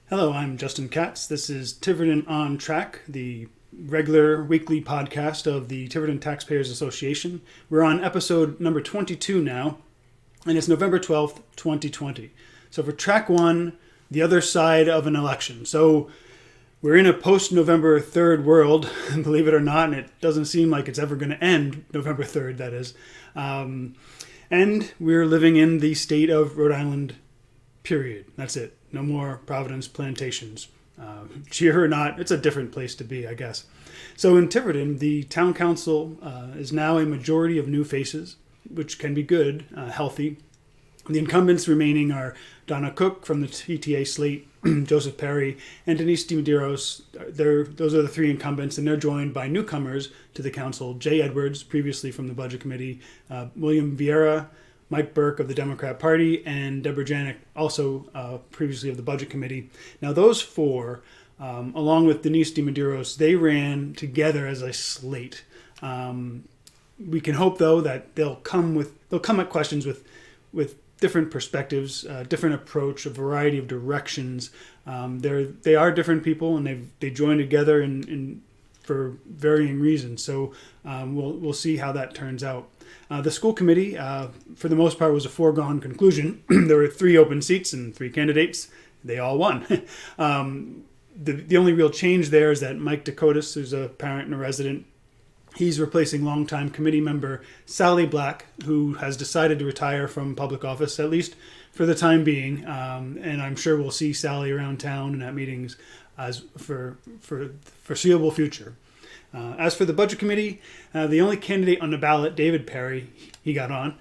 Hello, I'm Justin Katz. This is Tiverton on Track, the regular weekly podcast of the Tiverton Taxpayers Association. We're on episode number 22 now, and it's November 12th, 2020. So for track one, the other side of an election. So we're in a post-November 3rd world, believe it or not, and it doesn't seem like it's ever going to end November 3rd, that is. And we're living in the state of Rhode Island, period. That's it. No more Providence plantations. Cheer or not, it's a different place to be, I guess. So in Tiverton, the town council is now a majority of new faces, which can be good, healthy. The incumbents remaining are Donna Cook from the TTA slate, Joseph Perry, and Denise DiMedeiros. Those are the three incumbents, and they're joined by newcomers to the council: Jay Edwards, previously from the Budget Committee, William Vieira, Mike Burke of the Democrat Party, and Deborah Janik, also previously of the Budget Committee. Now, those four, along with Denise DiMedeiros, they ran together as a slate. We can hope, though, that they'll come at questions with different perspectives, different approach, a variety of directions. They are different people, and they join together for varying reasons. So we'll see how that turns out. The school committee, for the most part, was a foregone conclusion. There were 3 open seats and 3 candidates. They all won. The only real change there is that Mike Dakotas, who's a parent and a resident, he's replacing longtime committee member Sally Black, who has decided to retire from public office, at least for the time being. And I'm sure we'll see Sally around town and at meetings as for foreseeable future. As for the Budget Committee, the only candidate on the ballot, David Perry, he got on.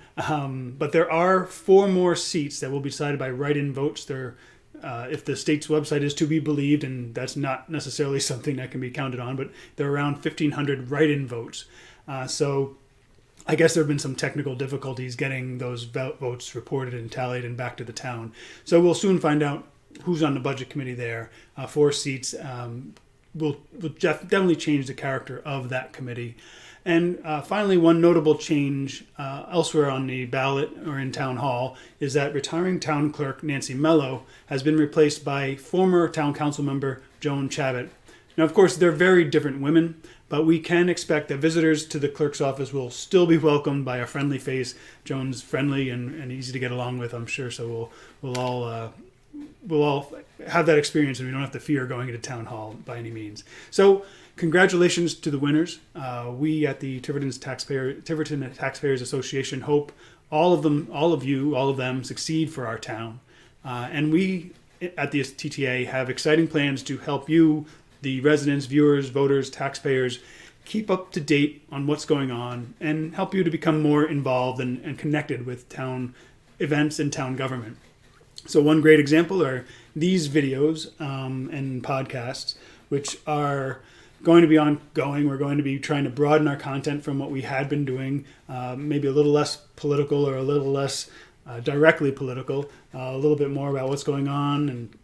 But there are 4 more seats that will be decided by write-in votes. If the state's website is to be believed, and that's not necessarily something that can be counted on, but there are around 1,500 write-in votes. So I guess there have been some technical difficulties getting those votes reported and tallied and back to the town. So we'll soon find out who's on the Budget Committee there. 4 seats will definitely change the character of that committee. And finally, one notable change elsewhere on the ballot or in Town Hall is that retiring town clerk Nancy Mello has been replaced by former town council member Joan Chabot. Now, of course, they're very different women, but we can expect that visitors to the clerk's office will still be welcomed by a friendly face. Joan's friendly and easy to get along with, I'm sure, so we'll all have that experience, and we don't have to fear going into Town Hall by any means. So congratulations to the winners. We at the Tiverton Taxpayers Association hope all of them succeed for our town. And we at the TTA have exciting plans to help you, the residents, viewers, voters, taxpayers, keep up to date on what's going on and help you to become more involved and connected with town events and town government. So one great example are these videos and podcasts, which are going to be ongoing. We're going to be trying to broaden our content from what we had been doing, maybe a little less political or a little less directly political, a little bit more about what's going on and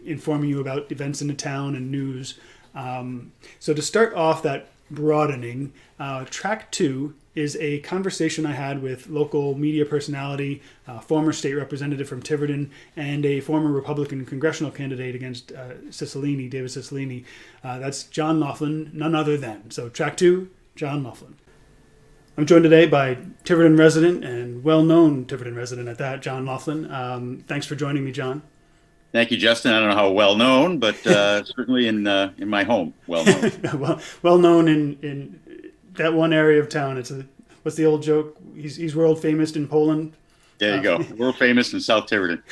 informing you about events in the town and news. So to start off that broadening, track 2 is a conversation I had with local media personality, former state representative from Tiverton, and a former Republican congressional candidate against David Cicilline. That's John Loughlin, none other than. So track 2, John Loughlin. I'm joined today by Tiverton resident and well-known Tiverton resident at that, John Loughlin. Thanks for joining me, John. Thank you, Justin. I don't know how well known, but certainly in my home, well known. well known in that one area of town. What's the old joke? He's world famous in Poland. There you go. World famous in South Tiverton.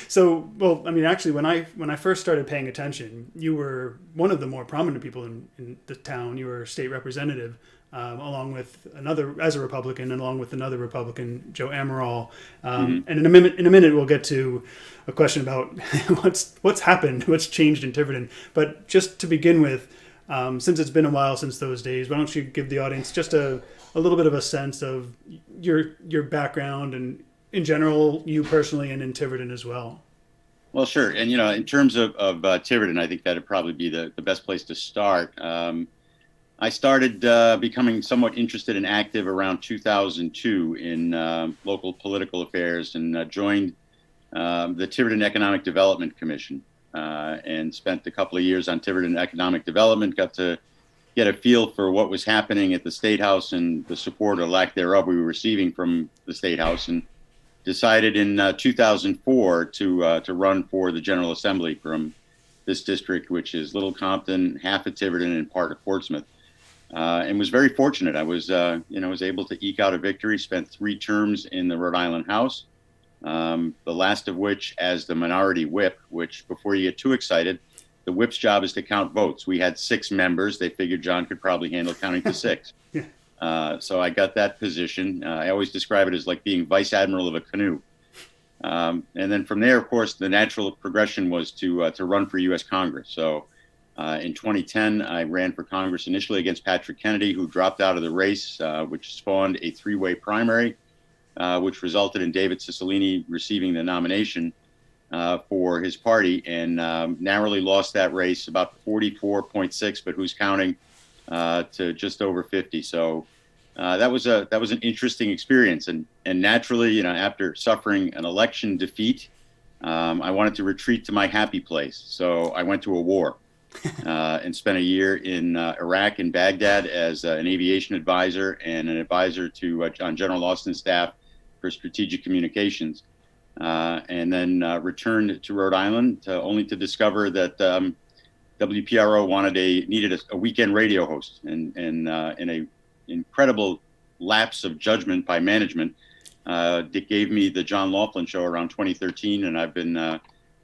So, well, I mean, actually, when I first started paying attention, you were one of the more prominent people in the town. You were state representative, along with another, as a Republican, and along with another Republican, Joe Amaral. And in a minute, we'll get to a question about what's happened, what's changed in Tiverton. But just to begin with, since it's been a while since those days, why don't you give the audience just a little bit of a sense of your background and, in general, you personally and in Tiverton as well. Well, sure. And, in terms of Tiverton, I think that'd probably be the best place to start. I started becoming somewhat interested and active around 2002 in local political affairs and joined the Tiverton Economic Development Commission. and spent a couple of years on Tiverton Economic Development, got to get a feel for what was happening at the State House and the support or lack thereof we were receiving from the State House, and decided in 2004 to run for the General Assembly from this district, which is Little Compton, half of Tiverton, and part of Portsmouth. And was very fortunate. I was able to eke out a victory, spent 3 terms in the Rhode Island House, the last of which as the minority whip, which, before you get too excited, the whip's job is to count votes. We had 6 members. They figured John could probably handle counting to 6. Yeah. So I got that position. I always describe it as like being vice admiral of a canoe. And then from there, of course, the natural progression was to run for U.S. Congress. So in 2010, I ran for Congress initially against Patrick Kennedy, who dropped out of the race, which spawned a 3-way primary, which resulted in David Cicilline receiving the nomination for his party, and narrowly lost that race, about 44.6, but who's counting, to just over 50. So that was an interesting experience, and naturally, after suffering an election defeat, I wanted to retreat to my happy place. So I went to a war and spent a year in Iraq, in Baghdad, as an aviation advisor and an advisor to on General Austin's staff for strategic communications. And then returned to Rhode Island only to discover that WPRO needed a weekend radio host, and in a incredible lapse of judgment by management, it gave me the John Loughlin show around 2013, and I've been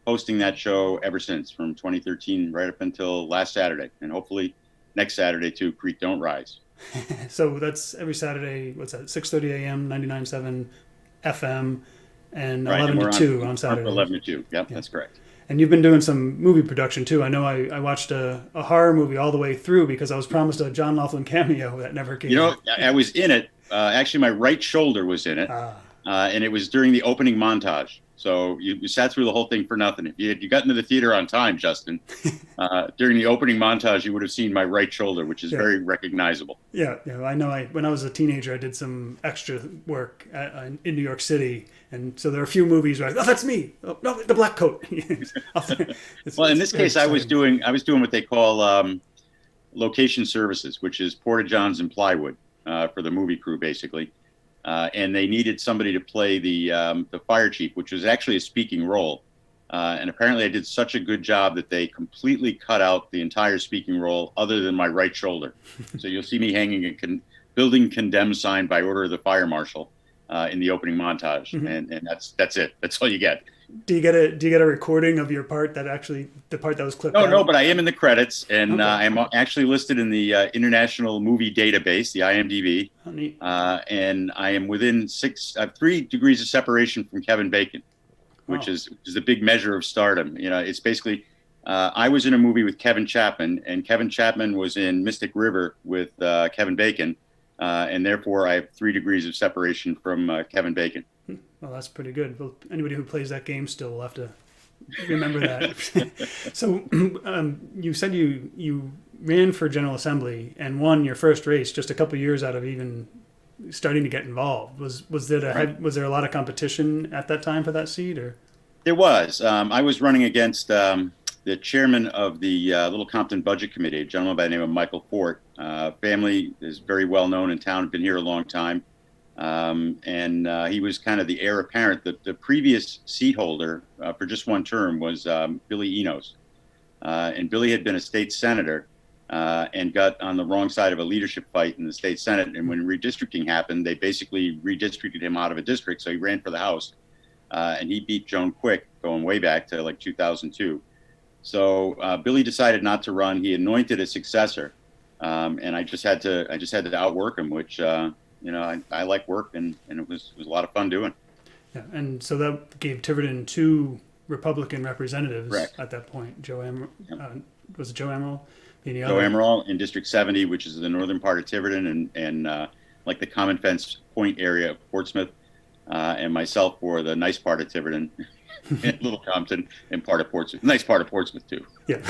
hosting that show ever since, from 2013 right up until last Saturday, and hopefully next Saturday too. Creek Don't Rise. So that's every Saturday. What's that? 6:30 a.m. 99.7 FM. And right, 11 to 2 on Saturday. 11 to 2. Yep, yeah. That's correct. And you've been doing some movie production too. I know I watched a horror movie all the way through because I was promised a John Loughlin cameo that never came. I was in it. Actually, my right shoulder was in it. And it was during the opening montage. So you sat through the whole thing for nothing. If you got into the theater on time, Justin, during the opening montage, you would have seen my right shoulder, which is very recognizable. Yeah, I know. When I was a teenager, I did some extra work in New York City, and so there are a few movies where that's me. Oh, no, the black coat. Well, in this case, I was doing what they call location services, which is porta-johns and plywood for the movie crew, basically. And they needed somebody to play the fire chief, which was actually a speaking role. And apparently I did such a good job that they completely cut out the entire speaking role other than my right shoulder. So you'll see me hanging a building condemned sign by order of the fire marshal in the opening montage. Mm-hmm. And that's it. That's all you get. Do you get a recording of your part the part that was clipped out? No, but I am in the credits, and okay. I'm actually listed in the International Movie Database, the IMDb. Oh, neat. And I am within 3 degrees of separation from Kevin Bacon, which is a big measure of stardom. It's basically, I was in a movie with Kevin Chapman, and Kevin Chapman was in Mystic River with Kevin Bacon, and therefore I have 3 degrees of separation from Kevin Bacon. Well, that's pretty good. Well, anybody who plays that game still will have to remember that. So you said you ran for General Assembly and won your first race just a couple years out of even starting to get involved. Was there a lot of competition at that time for that seat, or? There was. I was running against the chairman of the Little Compton Budget Committee, a gentleman by the name of Michael Fort. Family is very well known in town, been here a long time. And he was kind of the heir apparent. The previous seat holder for just one term was Billy Enos. And Billy had been a state senator and got on the wrong side of a leadership fight in the state Senate. And when redistricting happened, they basically redistricted him out of a district. So he ran for the House. And he beat Joan Quick, going way back to like 2002. So Billy decided not to run. He anointed a successor. And I just had to outwork him, which... I like work, and it was a lot of fun doing. Yeah, and so that gave Tiverton 2 Republican representatives. Correct. At that point. Joe Emerald, was it Joe Emerald? Joe Emerald in District 70, which is the northern part of Tiverton, and like the Common Fence Point area of Portsmouth, and myself for the nice part of Tiverton, Little Compton, and part of Portsmouth. Nice part of Portsmouth too. Yeah,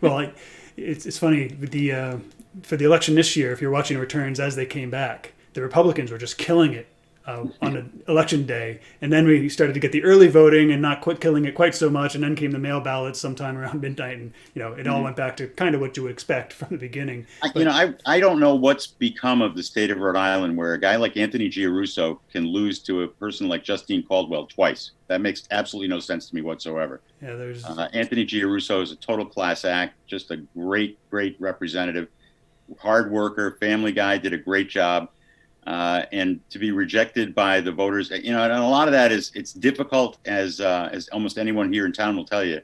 well, it's funny with the for the election this year. If you're watching returns as they came back, the Republicans were just killing it on an election day, and then we started to get the early voting and not quit killing it quite so much, and then came the mail ballots sometime around midnight, and it all went back to kind of what you would expect from the beginning. I don't know what's become of the state of Rhode Island, where a guy like Anthony Giarrusso can lose to a person like Justina Caldwell twice. That makes absolutely no sense to me whatsoever. Yeah, there's Anthony Giarrusso is a total class act, just a great representative, hard worker, family guy, did a great job. And to be rejected by the voters, and a lot of that it's difficult, as almost anyone here in town will tell you,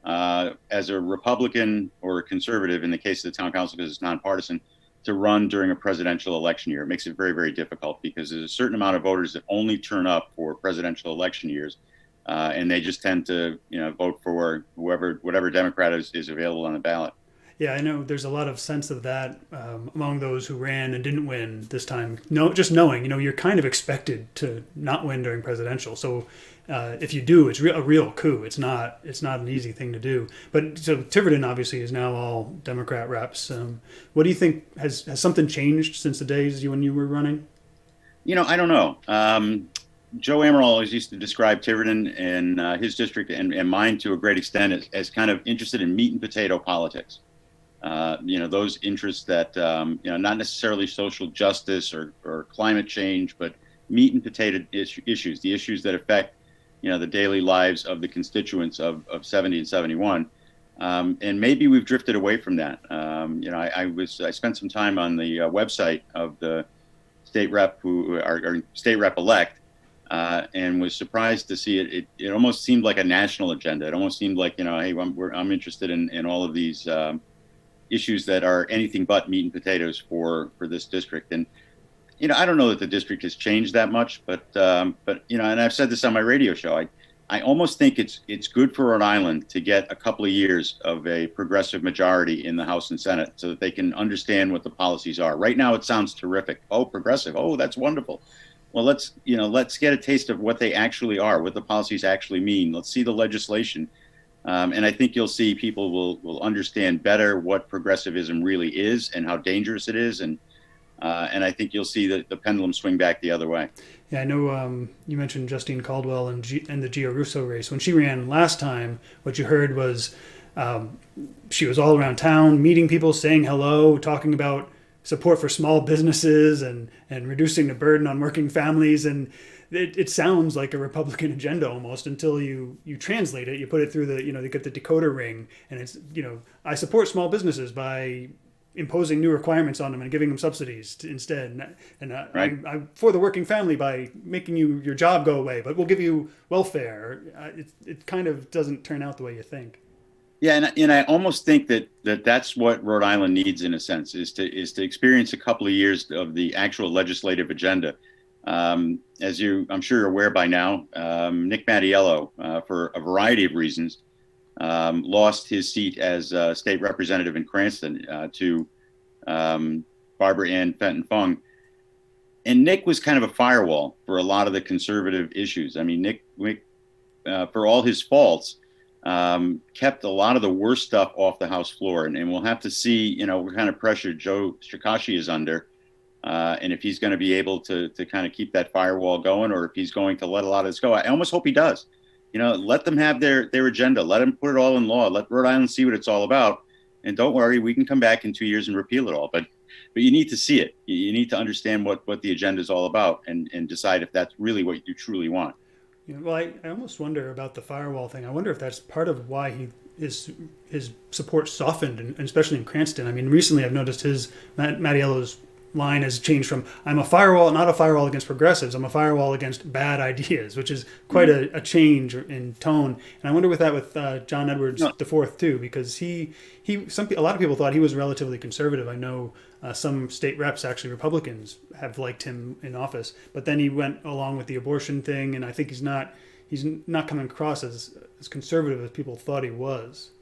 as a Republican or a conservative, in the case of the town council, because it's nonpartisan, to run during a presidential election year. It makes it very, very difficult, because there's a certain amount of voters that only turn up for presidential election years, and they just tend to vote for whatever Democrat is available on the ballot. Yeah, I know there's a lot of sense of that among those who ran and didn't win this time. No, just knowing, you're kind of expected to not win during presidential. So if you do, it's a real coup. It's not an easy thing to do. But so Tiverton obviously is now all Democrat reps. What do you think, has something changed since the days when you were running? I don't know. Joe Amaral always used to describe Tiverton and his district and mine to a great extent as kind of interested in meat and potato politics. Those interests that, not necessarily social justice or climate change, but meat and potato issues, the issues that affect, the daily lives of the constituents of 70 and 71. And maybe we've drifted away from that. I spent some time on the website of the state rep our state rep elect, and was surprised to see it almost seemed like a national agenda. It almost seemed like, hey, I'm interested in all of these, issues that are anything but meat and potatoes for this district. And I don't know that the district has changed that much, but and I've said this on my radio show, I almost think it's good for Rhode Island to get a couple of years of a progressive majority in the House and Senate, so that they can understand what the policies are. Right now it sounds terrific. Oh, progressive. Oh, that's wonderful. Well, let's get a taste of what they actually are, what the policies actually mean. Let's see the legislation. And I think you'll see people will understand better what progressivism really is and how dangerous it is. And I think you'll see the pendulum swing back the other way. Yeah, I know you mentioned Justina Caldwell and the Giarrusso race. When she ran last time, what you heard was she was all around town, meeting people, saying hello, talking about support for small businesses and reducing the burden on working families. And it sounds like a Republican agenda almost, until you translate it. You put it through you get the decoder ring, and it's, I support small businesses by imposing new requirements on them and giving them subsidies instead. And right. I'm for the working family by making your job go away, but we'll give you welfare. It kind of doesn't turn out the way you think. Yeah, and I almost think that's what Rhode Island needs, in a sense, is to experience a couple of years of the actual legislative agenda. As I'm sure you're aware by now, Nick Mattiello, for a variety of reasons, lost his seat as state representative in Cranston to Barbara Ann Fenton Fung. And Nick was kind of a firewall for a lot of the conservative issues. I mean, Nick, for all his faults, kept a lot of the worst stuff off the House floor. And we'll have to see, what kind of pressure Joe Strakashi is under. And if he's going to be able to kind of keep that firewall going, or if he's going to let a lot of this go. I almost hope he does. Let them have their agenda. Let them put it all in law. Let Rhode Island see what it's all about. And don't worry, we can come back in 2 years and repeal it all. But you need to see it. You need to understand what the agenda is all about, and decide if that's really what you truly want. Well, I almost wonder about the firewall thing. I wonder if that's part of why his support softened, and especially in Cranston. I mean, recently I've noticed Mattiello's line has changed from "I'm a firewall, not a firewall against progressives. I'm a firewall against bad ideas," which is quite a change in tone. And I wonder with John Edwards IV too, because a lot of people thought he was relatively conservative. I know some state reps, actually Republicans, have liked him in office, but then he went along with the abortion thing, and I think he's not coming across as conservative as people thought he was.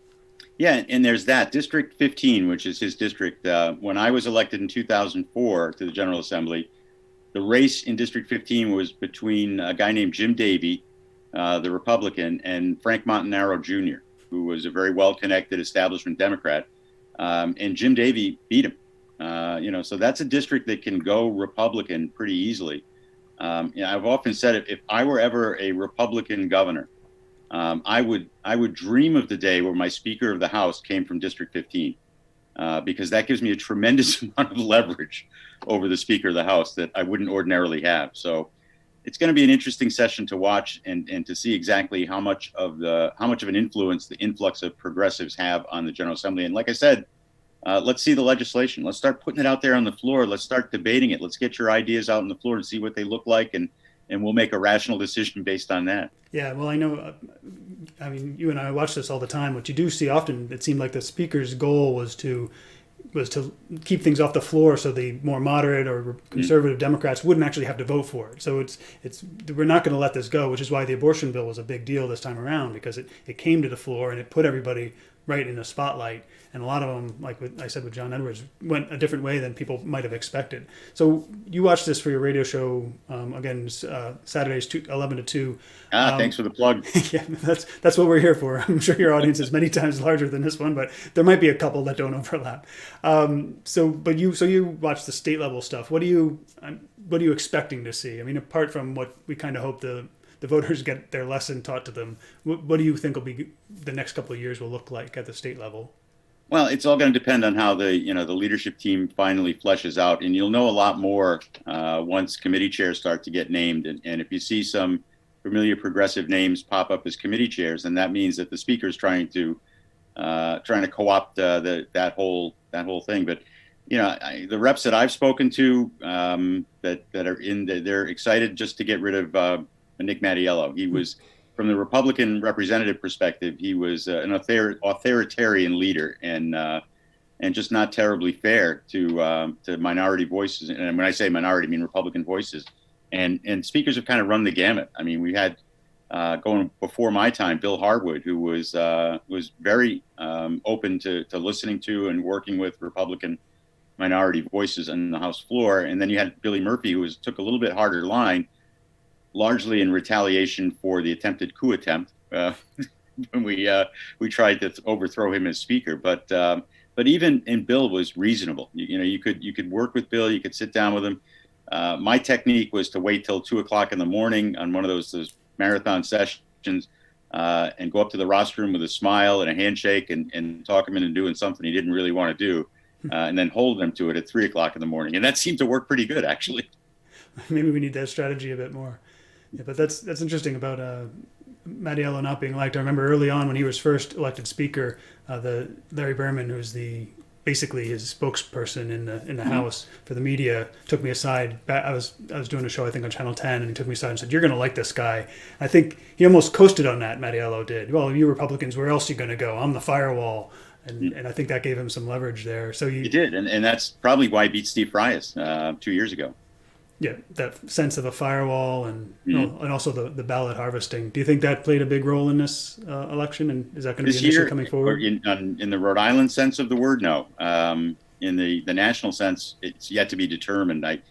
Yeah, and there's that. District 15, which is his district. When I was elected in 2004 to the General Assembly, the race in District 15 was between a guy named Jim Davey, the Republican, and Frank Montanaro Jr., who was a very well-connected establishment Democrat. And Jim Davey beat him. So that's a district that can go Republican pretty easily. I've often said if I were ever a Republican governor, I would dream of the day where my Speaker of the House came from District 15, because that gives me a tremendous amount of leverage over the Speaker of the House that I wouldn't ordinarily have. So it's going to be an interesting session to watch and to see exactly how much of an influence the influx of progressives have on the General Assembly. And like I said, let's see the legislation. Let's start putting it out there on the floor. Let's start debating it. Let's get your ideas out on the floor and see what they look like, and we'll make a rational decision based on that. Yeah, well, I know. I mean, you and I watch this all the time. What you do see often, it seemed like the speaker's goal was to keep things off the floor, so the more moderate or conservative Democrats wouldn't actually have to vote for it. So it's we're not going to let this go, which is why the abortion bill was a big deal this time around, because it came to the floor and it put everybody right in the spotlight. And a lot of them, like I said with John Edwards, went a different way than people might have expected. So you watched this for your radio show, again, Saturdays 11 to 2. Thanks for the plug. Yeah, that's what we're here for. I'm sure your audience is many times larger than this one, but there might be a couple that don't overlap. So you watch the state level stuff. What are you expecting to see? I mean, apart from what we kind of hope the voters get their lesson taught to them, what do you think will be the next couple of years will look like at the state level? Well, it's all going to depend on how the leadership team finally fleshes out, and you'll know a lot more once committee chairs start to get named. And if you see some familiar progressive names pop up as committee chairs, then that means that the speaker is trying to co-opt that whole thing. But the reps that I've spoken to that are they're excited just to get rid of Nick Mattiello. He was, from the Republican representative perspective, he was an authoritarian leader and just not terribly fair to minority voices. And when I say minority, I mean Republican voices. And speakers have kind of run the gamut. I mean, we had going before my time, Bill Harwood, who was very open to listening to and working with Republican minority voices on the House floor. And then you had Billy Murphy, who took a little bit harder line, largely in retaliation for the attempted coup attempt when we tried to overthrow him as speaker. But even Bill was reasonable. You could work with Bill. You could sit down with him. My technique was to wait till 2:00 in the morning on one of those marathon sessions and go up to the rostrum with a smile and a handshake and talk him into doing something he didn't really want to do, and then hold him to it at 3:00 in the morning. And that seemed to work pretty good, actually. Maybe we need that strategy a bit more. Yeah, but that's interesting about Mattiello not being liked. I remember early on when he was first elected speaker, the Larry Berman, who's basically his spokesperson in the House for the media, took me aside. I was doing a show, I think, on Channel 10, and he took me aside and said, "You're going to like this guy." I think he almost coasted on that. Mattiello did. Well, you Republicans, where else are you going to go? I'm the firewall. And I think that gave him some leverage there. So he did, and that's probably why he beat Steve Frias 2 years ago. Yeah, that sense of a firewall and and also the ballot harvesting. Do you think that played a big role in this election? And is that going to be an issue coming forward? In the Rhode Island sense of the word, no. In the national sense, it's yet to be determined. I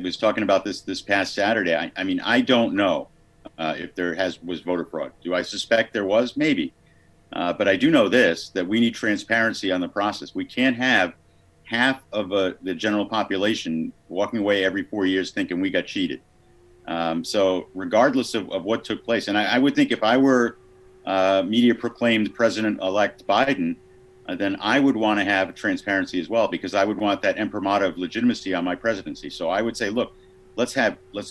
was talking about this past Saturday. I mean, I don't know if there was voter fraud. Do I suspect there was? Maybe. But I do know that we need transparency on the process. We can't have half of the general population walking away every 4 years thinking we got cheated. So regardless of what took place, and I would think if I were media proclaimed President-elect Biden, then I would want to have transparency as well, because I would want that imprimatur of legitimacy on my presidency. So I would say, look, let's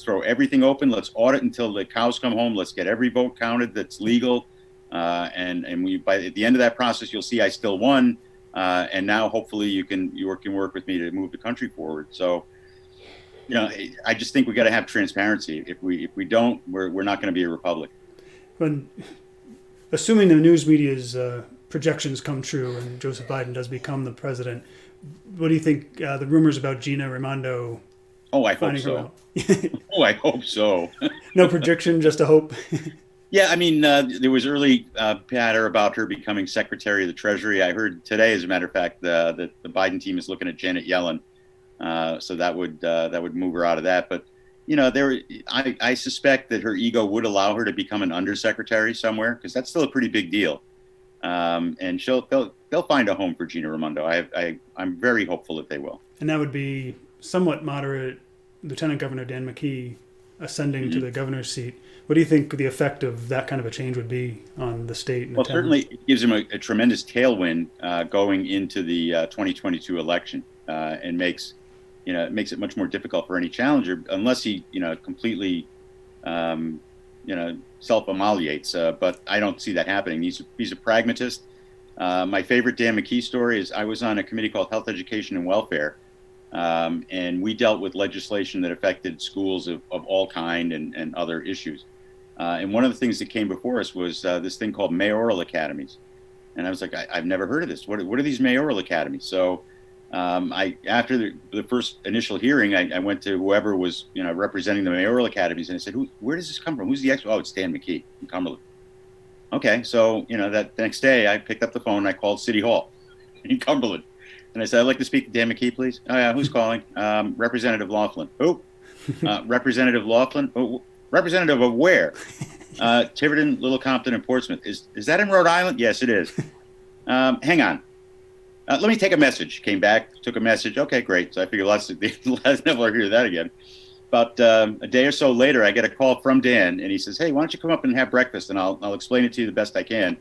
throw everything open. Let's audit until the cows come home. Let's get every vote counted that's legal. And at the end of that process, you'll see I still won. And now hopefully you can work with me to move the country forward. So, I just think we got to have transparency. If we don't, we're not going to be a republic. When assuming the news media's projections come true and Joseph Biden does become the president, what do you think the rumors about Gina Raimondo? Oh, I hope so. Oh, I hope so. No prediction, just a hope. Yeah, I mean, there was early patter about her becoming Secretary of the Treasury. I heard today, as a matter of fact, that the Biden team is looking at Janet Yellen, so that would move her out of that. But I suspect that her ego would allow her to become an undersecretary somewhere, because that's still a pretty big deal. And they'll find a home for Gina Raimondo. I'm very hopeful that they will. And that would be somewhat moderate Lieutenant Governor Dan McKee ascending to the governor's seat. What do you think the effect of that kind of a change would be on the state and the Well, town? certainly it gives him a tremendous tailwind going into the 2022 election, and makes it much more difficult for any challenger unless he completely self-immolates. But I don't see that happening. He's a pragmatist. My favorite Dan McKee story is I was on a committee called Health, Education, and Welfare, and we dealt with legislation that affected schools of all kind and other issues. And one of the things that came before us was this thing called mayoral academies. And I was like, I've never heard of this. What are these mayoral academies? So after the first initial hearing, I went to whoever was representing the mayoral academies, and I said, where does this come from? Who's the expert? Oh, it's Dan McKee from Cumberland. Okay, so that next day I picked up the phone and I called City Hall in Cumberland. And I said, I'd like to speak to Dan McKee, please. Oh, yeah, who's calling? Representative Loughlin. Who? Representative Loughlin? Oh, representative of where? Tiverton, Little Compton, and Portsmouth. Is that in Rhode Island? Yes, it is. Hang on. Let me take a message. Came back, took a message. Okay, great. So I figured let's never hear that again. About a day or so later, I get a call from Dan, and he says, hey, why don't you come up and have breakfast, and I'll explain it to you the best I can.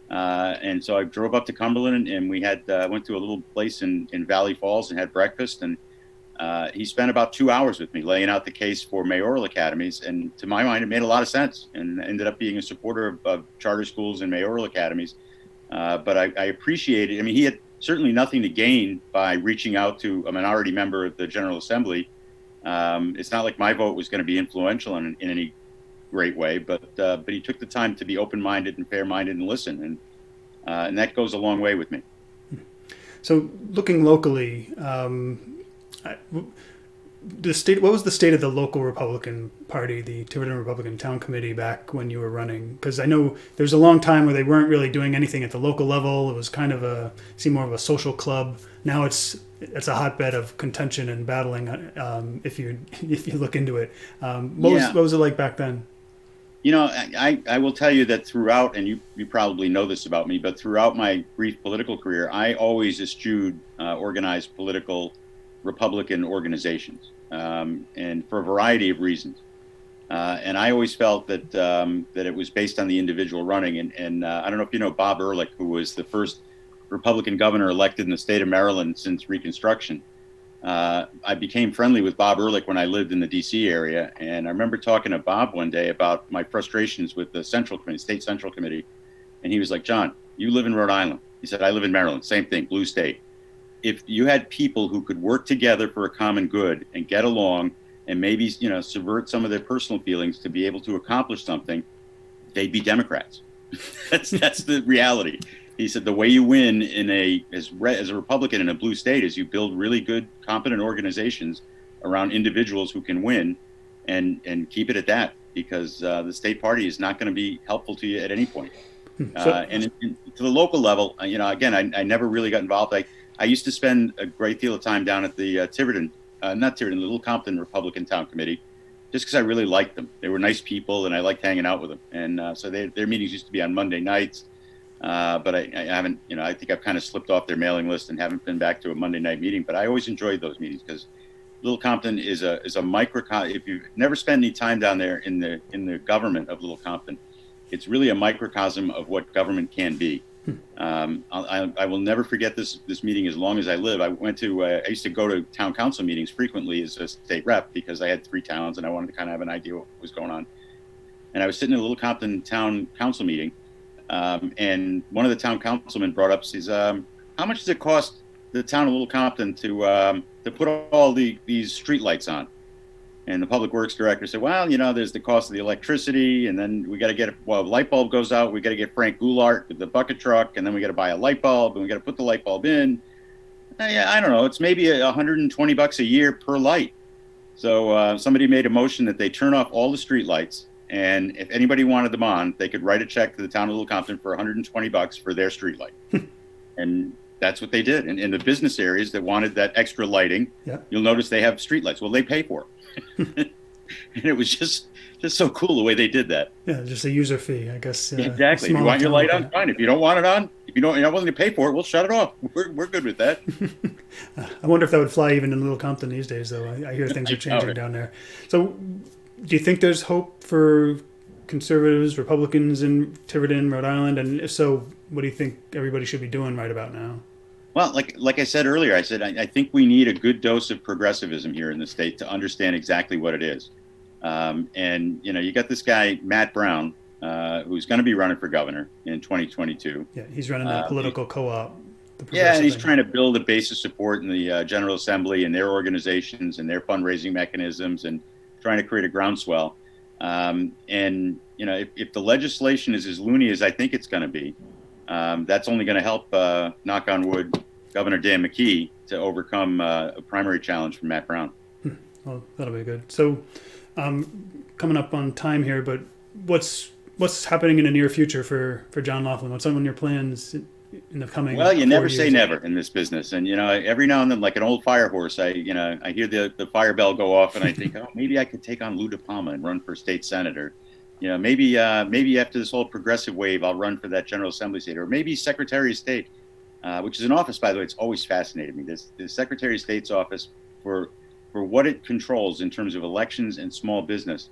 And so I drove up to Cumberland, and we went to a little place in Valley Falls and had breakfast. And he spent about 2 hours with me laying out the case for mayoral academies. And to my mind, it made a lot of sense, and ended up being a supporter of charter schools and mayoral academies. But I appreciate it. I mean, he had certainly nothing to gain by reaching out to a minority member of the General Assembly. It's not like my vote was going to be influential in any great way, but he took the time to be open-minded and fair-minded and listen, and that goes a long way with me. So, looking locally, what was the state of the local Republican Party, the Tiverton Republican Town Committee, back when you were running? Because I know there's a long time where they weren't really doing anything at the local level. It was kind of seemed more of a social club. Now it's a hotbed of contention and battling. If you look into it, what was it like back then? I will tell you that throughout, and you probably know this about me, but throughout my brief political career, I always eschewed organized political Republican organizations, and for a variety of reasons. And I always felt that it was based on the individual running. And I don't know if you know Bob Ehrlich, who was the first Republican governor elected in the state of Maryland since Reconstruction. I became friendly with Bob Ehrlich when I lived in the D.C. area. And I remember talking to Bob one day about my frustrations with the Central Committee, State Central Committee. And he was like, John, you live in Rhode Island. He said, I live in Maryland. Same thing, blue state. If you had people who could work together for a common good and get along and maybe, subvert some of their personal feelings to be able to accomplish something, they'd be Democrats. That's the reality. He said the way you win as a Republican in a blue state is you build really good, competent organizations around individuals who can win and keep it at that, because the state party is not going to be helpful to you at any point. And to the local level, again, I never really got involved. I used to spend a great deal of time down at the the Little Compton Republican Town Committee, just because I really liked them. They were nice people, and I liked hanging out with them. And so their meetings used to be on Monday nights. But I haven't, I think I've kind of slipped off their mailing list and haven't been back to a Monday night meeting. But I always enjoyed those meetings, because Little Compton is a microcosm. If you've never spent any time down there in the government of Little Compton, it's really a microcosm of what government can be. I will never forget this meeting as long as I live. I used to go to town council meetings frequently as a state rep, because I had 3 towns and I wanted to kind of have an idea what was going on. And I was sitting in a Little Compton town council meeting, and one of the town councilmen brought up, says, how much does it cost the town of Little Compton to put all these street lights on? And the public works director said, well, there's the cost of the electricity, and then we got to get, a light bulb goes out, we got to get Frank Goulart with the bucket truck, and then we got to buy a light bulb, and we got to put the light bulb in. I don't know, it's maybe $120 a year per light. So somebody made a motion that they turn off all the street lights, and if anybody wanted them on, they could write a check to the town of Little Compton for $120 for their street light. And that's what they did. And in the business areas that wanted that extra lighting, you'll notice they have street lights. Well, they pay for it. And it was just so cool the way they did that. Yeah, just a user fee, I guess. Exactly. If you want your light on, fine. If you don't want it on, if you're not willing to pay for it, we'll shut it off. We're good with that. I wonder if that would fly even in Little Compton these days, though. I hear things are changing down there. So, do you think there's hope for conservatives, Republicans in Tiverton, Rhode Island? And if so, what do you think everybody should be doing right about now? Well, like I said earlier, I think we need a good dose of progressivism here in the state to understand exactly what it is. And, you got this guy, Matt Brown, who's going to be running for governor in 2022. Yeah, he's running the political co-op. Yeah, and he's trying to build a base of support in the General Assembly and their organizations and their fundraising mechanisms and trying to create a groundswell. And, if the legislation is as loony as I think it's going to be, that's only going to help, knock on wood, Governor Dan McKee to overcome a primary challenge from Matt Brown. Well, that'll be good. So, coming up on time here, but what's happening in the near future for John Loughlin? What's on your plans in the coming? Well, you never say never in this business, and every now and then, like an old fire horse, I hear the fire bell go off, and I think, oh, maybe I could take on Lou DePalma and run for state senator. Maybe after this whole progressive wave, I'll run for that General Assembly seat, or maybe Secretary of State, which is an office, by the way, it's always fascinated me. The Secretary of State's office for what it controls in terms of elections and small business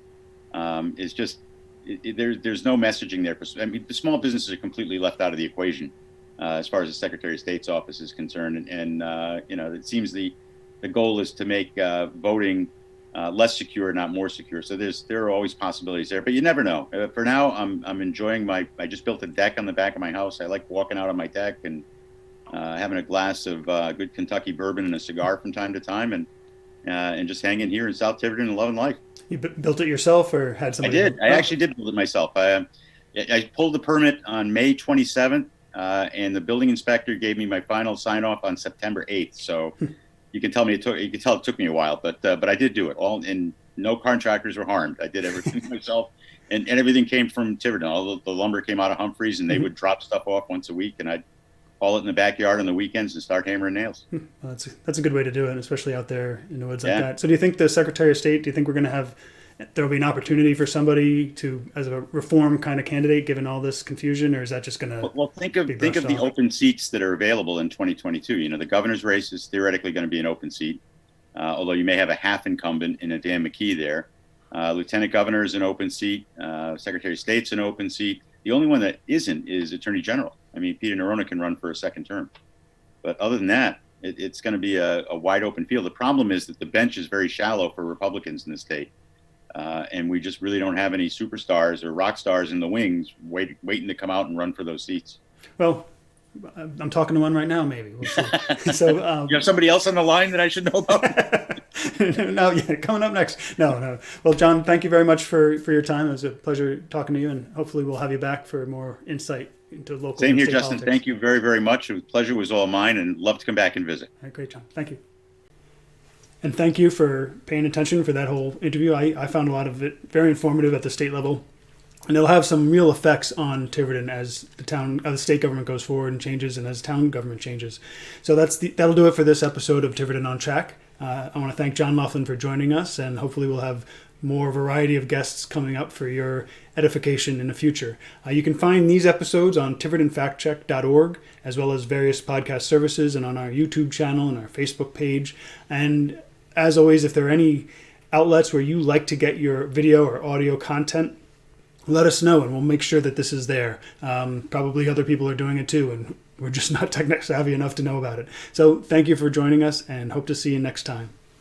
is just there's no messaging there. The small businesses are completely left out of the equation as far as the Secretary of State's office is concerned, and it seems the goal is to make voting less secure, not more secure. So there are always possibilities there, but you never know. For now, I'm enjoying I just built a deck on the back of my house. I like walking out on my deck and having a glass of good Kentucky bourbon and a cigar from time to time, and just hanging here in South Tiverton and loving life. You built it yourself or had somebody? I did. I actually did build it myself. I pulled the permit on May 27th, and the building inspector gave me my final sign off on September 8th. So you can tell it took me a while, but I did do it all, and no contractors were harmed. I did everything myself, and everything came from Tiverton. All the lumber came out of Humphreys, and they would drop stuff off once a week, and I'd haul it in the backyard on the weekends and start hammering nails. Well, that's a good way to do it, especially out there in the woods like that. So do you think the Secretary of State, do you think there'll be an opportunity for somebody to, as a reform kind of candidate, given all this confusion, or is that just going to think of the open seats that are available in 2022. The governor's race is theoretically going to be an open seat, although you may have a half incumbent in a Dan McKee there. Lieutenant governor is an open seat. Secretary of State's an open seat. The only one that isn't is Attorney General. I mean, Peter Nerona can run for a second term. But other than that, it's going to be a wide open field. The problem is that the bench is very shallow for Republicans in the state. And we just really don't have any superstars or rock stars in the wings waiting to come out and run for those seats. Well, I'm talking to one right now, maybe. We'll see. So, you have somebody else on the line that I should know about? No, coming up next. No. Well, John, thank you very much for your time. It was a pleasure talking to you, and hopefully we'll have you back for more insight into local. Same here, Justin. Politics. Thank you very, very much. The pleasure was all mine, and love to come back and visit. All right, great, John. Thank you. And thank you for paying attention for that whole interview. I found a lot of it very informative at the state level. And it'll have some real effects on Tiverton as the state government goes forward and changes, and as town government changes. So that'll do it for this episode of Tiverton on Track. I want to thank John Loughlin for joining us, and hopefully we'll have more variety of guests coming up for your edification in the future. You can find these episodes on tivertonfactcheck.org, as well as various podcast services, and on our YouTube channel and our Facebook page. And as always, if there are any outlets where you like to get your video or audio content, let us know, and we'll make sure that this is there. Probably other people are doing it too, and we're just not tech savvy enough to know about it. So thank you for joining us, and hope to see you next time.